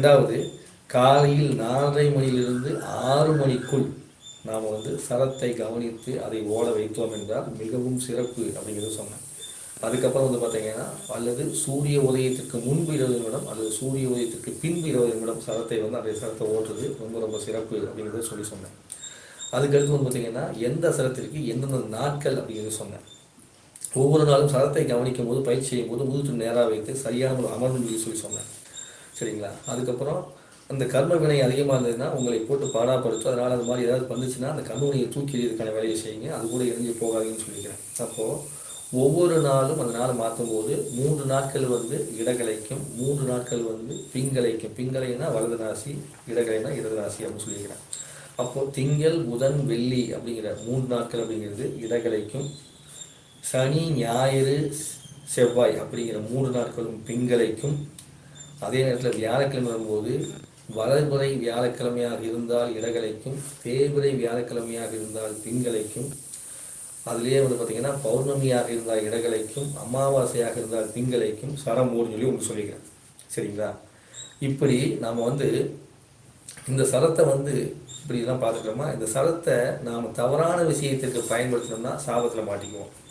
ரெண்டாவது, காலையில் 4:30 மணியிலிருந்து 6 மணிக்குள் நாம் சரத்தை கவனித்து அதை ஓட வைத்தோம் என்றால் மிகவும் சிறப்பு அப்படிங்கிறது சொன்னேன். அதுக்கப்புறம் பார்த்தீங்கன்னா, அல்லது சூரிய உதயத்திற்கு முன்பு 20 நிமிடம் அல்லது சூரிய உதயத்திற்கு பின்பு 20 நிமிடம் சரத்தை அந்த சரத்தை ஓட்டுறது ரொம்ப ரொம்ப சிறப்பு அப்படிங்கிறத சொன்னேன். அதுக்கடுத்து பார்த்தீங்கன்னா, எந்த சரத்திற்கு எந்தெந்த நாட்கள் அப்படிங்கிறது சொன்னேன். ஒவ்வொரு நாளும் சரத்தை கவனிக்கும் போது, பயிற்சி செய்யும் போது முதுகு நேராக வைத்து சரியான ஒரு அமர்வு சொன்னேன். சரிங்களா? அதுக்கப்புறம் அந்த கர்ம வினை அதிகமாக இருந்ததுன்னா உங்களை போட்டு பாடாப்படுத்தும். அதனால் அது மாதிரி ஏதாவது வந்துச்சுன்னா அந்த கர்ம வினையை தூக்கி எறியதுக்கான வேலையை செய்யுங்க. அது கூட இறங்கி போகாதுன்னு சொல்லிக்கிறேன். அப்போது ஒவ்வொரு நாளும் அந்த நாளை மாற்றும் போது 3 நாட்கள் இடகலைக்கும், 3 நாட்கள் பிங்கலைக்கும். பிங்கலைன்னா வலது ராசி, இடகலைனா இடது ராசி அப்படின்னு சொல்லிக்கிறேன். அப்போது திங்கள், புதன், வெள்ளி அப்படிங்கிற 3 நாட்கள் அப்படிங்கிறது இடகலைக்கும், சனி, ஞாயிறு, செவ்வாய் அப்படிங்கிற 3 நாட்களும் பிங்கலைக்கும். அதே நேரத்தில் வியாழக்கிழமை வரும்போது வளர்புறை வியாழக்கிழமையாக இருந்தால் இடகலைக்கும், தேய்பிறை வியாழக்கிழமையாக இருந்தால் பிங்கலைக்கும். அதுலேயே பார்த்தீங்கன்னா பௌர்ணமியாக இருந்தால் இடகலைக்கும், அமாவாசையாக இருந்தால் பிங்கலைக்கும் சரம் ஓடுன்னு சொல்லி உங்களுக்கு சொல்லிக்கிறேன். சரிங்களா? இப்படி நாம் இந்த சரத்தை இப்படிலாம் பார்த்துக்கிறோமா? இந்த சரத்தை நாம் தவறான விஷயத்திற்கு பயன்படுத்தினோம்னா சாபத்தில் மாட்டிக்குவோம்.